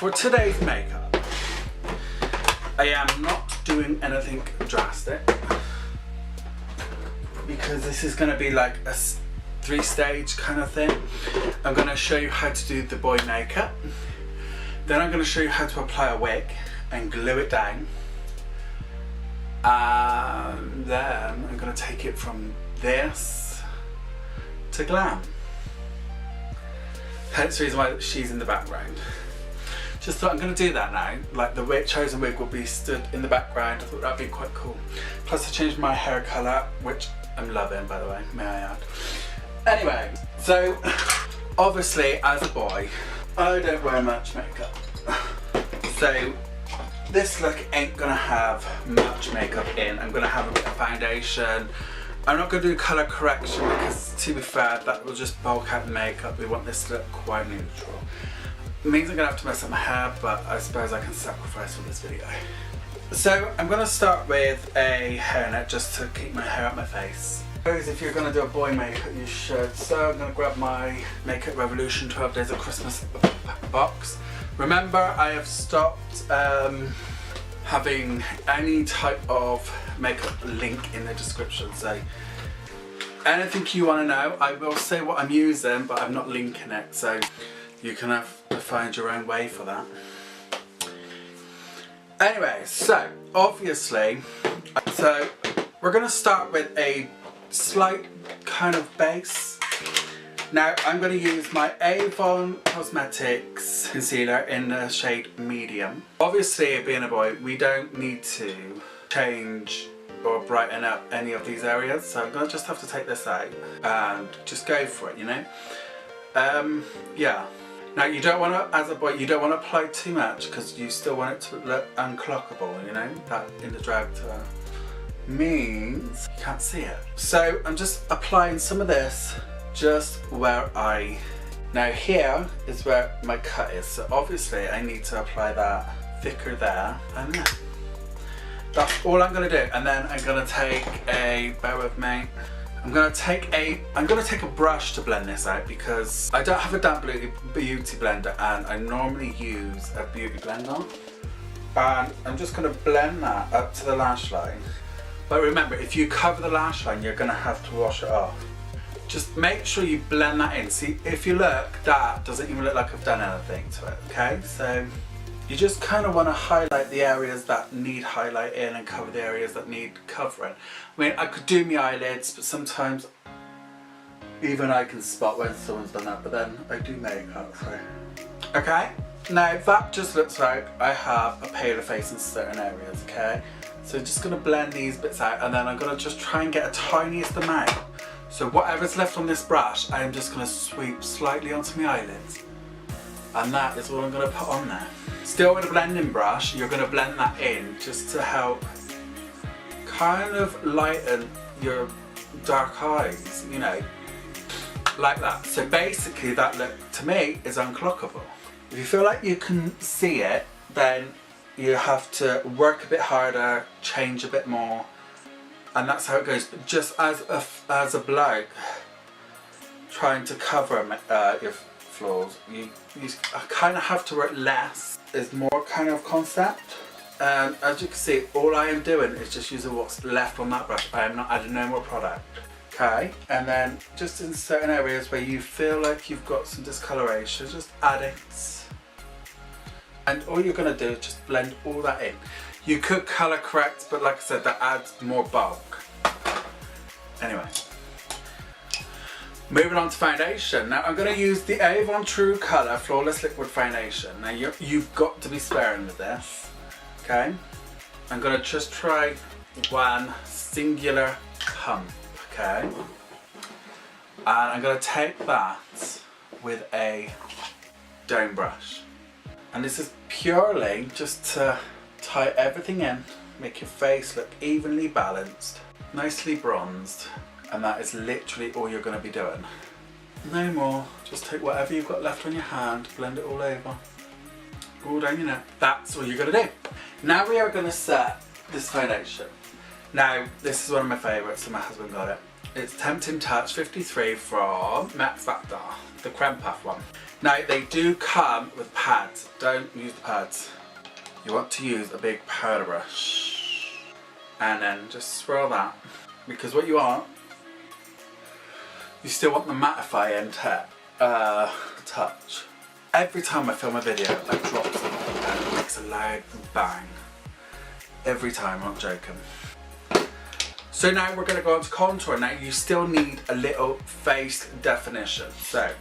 for today's makeup, I am not doing anything drastic because this is going to be like a 3-stage kind of thing. I'm going to show you how to do the boy makeup. Then I'm going to show you how to apply a wig and glue it down. And then I'm going to take it from this to glam. Hence the reason why she's in the background. Just thought I'm going to do that now. Like the chosen wig will be stood in the background. I thought that'd be quite cool. Plus I changed my hair colour, which I'm loving, by the way, may I add. Anyway, so obviously as a boy, I don't wear much makeup. So this look ain't gonna have much makeup in. I'm gonna have a bit of foundation. I'm not gonna do colour correction because, to be fair, that will just bulk out the makeup. We want this to look quite neutral. It means I'm gonna have to mess up my hair, but I suppose I can sacrifice for this video. So I'm gonna start with a hairnet just to keep my hair out my face. If you're gonna do a boy makeup, you should. So I'm gonna grab my Makeup Revolution 12 Days of Christmas box. Remember, I have stopped having any type of makeup link in the description, so anything you want to know, I will say what I'm using, but I'm not linking it, so you can have to find your own way for that. Anyway, so obviously, we're going to start with a slight kind of base. Now I'm going to use my Avon Cosmetics concealer in the shade medium. Obviously, being a boy, we don't need to change or brighten up any of these areas, so I'm going to just have to take this out and just go for it, you know. Yeah. Now you don't want to, as a boy, you don't want to apply too much because you still want it to look unclockable, you know. That in the drag means you can't see it. So I'm just applying some of this just where now here is where my cut is, so obviously I need to apply that thicker there and there. That's all I'm going to do, and then I'm going to take bear with me, I'm going to take a brush to blend this out because I don't have a damp beauty blender and I normally use a beauty blender, and I'm just going to blend that up to the lash line. But remember, if you cover the lash line, you're going to have to wash it off. Just make sure you blend that in. See, if you look, that doesn't even look like I've done anything to it, okay? So you just kind of want to highlight the areas that need highlighting and cover the areas that need covering. I mean, I could do my eyelids, but sometimes even I can spot when someone's done that, but then I do makeup, so. Okay, now that just looks like I have a paler face in certain areas, okay? So just going to blend these bits out, and then I'm going to just try and get a tiniest amount. So whatever's left on this brush, I'm just going to sweep slightly onto my eyelids. And that is what I'm going to put on there. Still with a blending brush, you're going to blend that in just to help kind of lighten your dark eyes, you know, like that. So basically that look, to me, is unclockable. If you feel like you can see it, then you have to work a bit harder, change a bit more. And that's how it goes. But just as a bloke trying to cover your flaws, you kind of have to work less. Is more kind of concept. And as you can see, all I am doing is just using what's left on that brush. I am not adding no more product. Okay, and then just in certain areas where you feel like you've got some discoloration, just add it. And all you're going to do is just blend all that in. You could colour correct, but like I said, that adds more bulk. Anyway, moving on to foundation. Now I'm going to use the Avon True Colour Flawless Liquid Foundation. Now you've got to be sparing with this, okay? I'm going to just try one singular pump, okay? And I'm going to take that with a dome brush. And this is purely just to tie everything in, make your face look evenly balanced, nicely bronzed, and that is literally all you're going to be doing. No more, just take whatever you've got left on your hand, blend it all over, all down your neck. That's all you're going to do. Now we are going to set this foundation. Now this is one of my favourites, so my husband got it. It's Tempting Touch 53 from Max Factor, the creme puff one. Now they do come with pads. Don't use the pads. You want to use a big powder brush. And then just swirl that. Because what you want, you still want the mattifying touch. Every time I film a video, I drop something and it makes a loud bang. Every time, I'm not joking. So now we're going to go on to contour. Now you still need a little face definition. So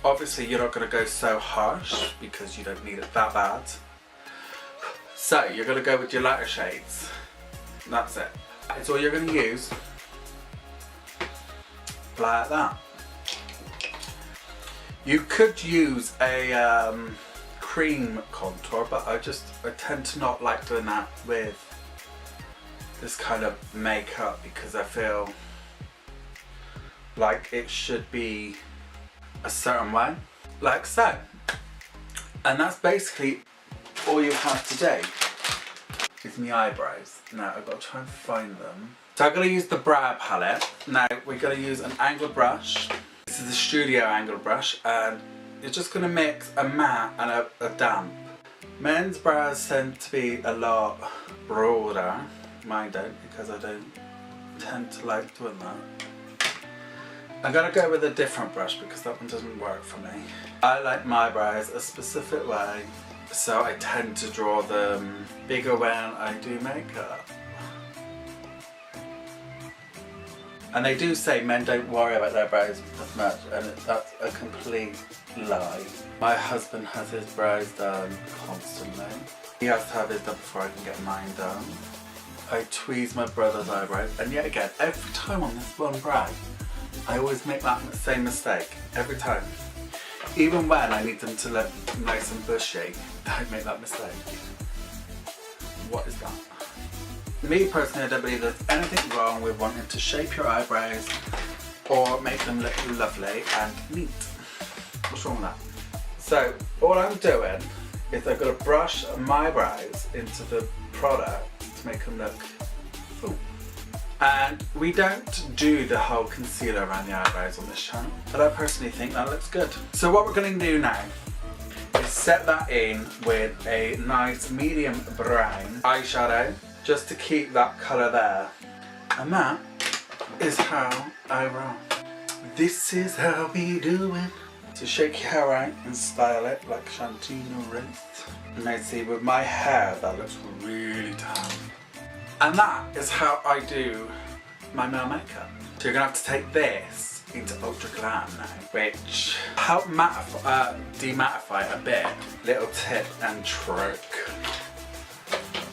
obviously you're not going to go so harsh because you don't need it that bad. So you're going to go with your lighter shades. That's it. That's all you're going to use. Like that. You could use a cream contour, but I tend to not like doing that with this kind of makeup because I feel like it should be a certain way, like so. And that's basically all you have to do is my eyebrows. Now I've got to try and find them. So I'm going to use the brow palette. Now we're going to use an angled brush. This is the studio angled brush, and you're just going to mix a matte and a damp. Men's brows tend to be a lot broader. Mine don't, because I don't tend to like doing that. I'm going to go with a different brush because that one doesn't work for me. I like my brows a specific way, so I tend to draw them bigger when I do makeup. And they do say men don't worry about their brows as much, and that's a complete lie. My husband has his brows done constantly. He has to have his done before I can get mine done. I tweeze my brother's eyebrows, and yet again, every time on this one brow, I always make that same mistake, every time. Even when I need them to look nice and bushy, I make that mistake. What is that? Me personally, I don't believe there's anything wrong with wanting to shape your eyebrows or make them look lovely and neat. What's wrong with that? So, all I'm doing is I'm going to brush my brows into the product to make them look full. And we don't do the whole concealer around the eyebrows on this channel, but I personally think that looks good. So what we're going to do now is set that in with a nice medium brown eyeshadow, just to keep that colour there. And that is how I roll. This is how we do it. So shake your hair out and style it like Shantino Wraith. And now see, with my hair, that looks really tan. And that is how I do my male makeup. So you're gonna have to take this into Ultra Glam now, which help demattify a bit. Little tip and trick.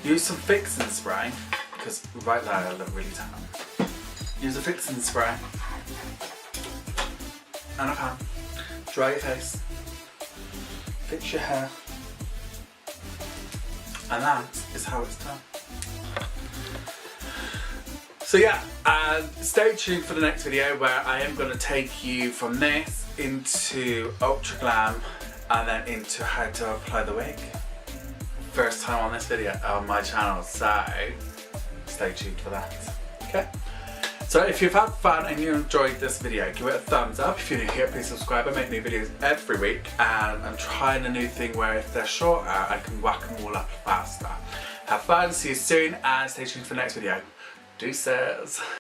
Use some fixing spray, because right there I look really tan. Use a fixing spray. And a pan. Dry your face. Fix your hair. And that is how it's done. So yeah, stay tuned for the next video where I am going to take you from this into Ultra Glam and then into how to apply the wig. First time on this video on my channel, so stay tuned for that. Okay? So if you've had fun and you enjoyed this video, give it a thumbs up. If you're new here, please subscribe. I make new videos every week, and I'm trying a new thing where if they're shorter, I can whack them all up faster. Have fun, see you soon, and stay tuned for the next video. Deuces.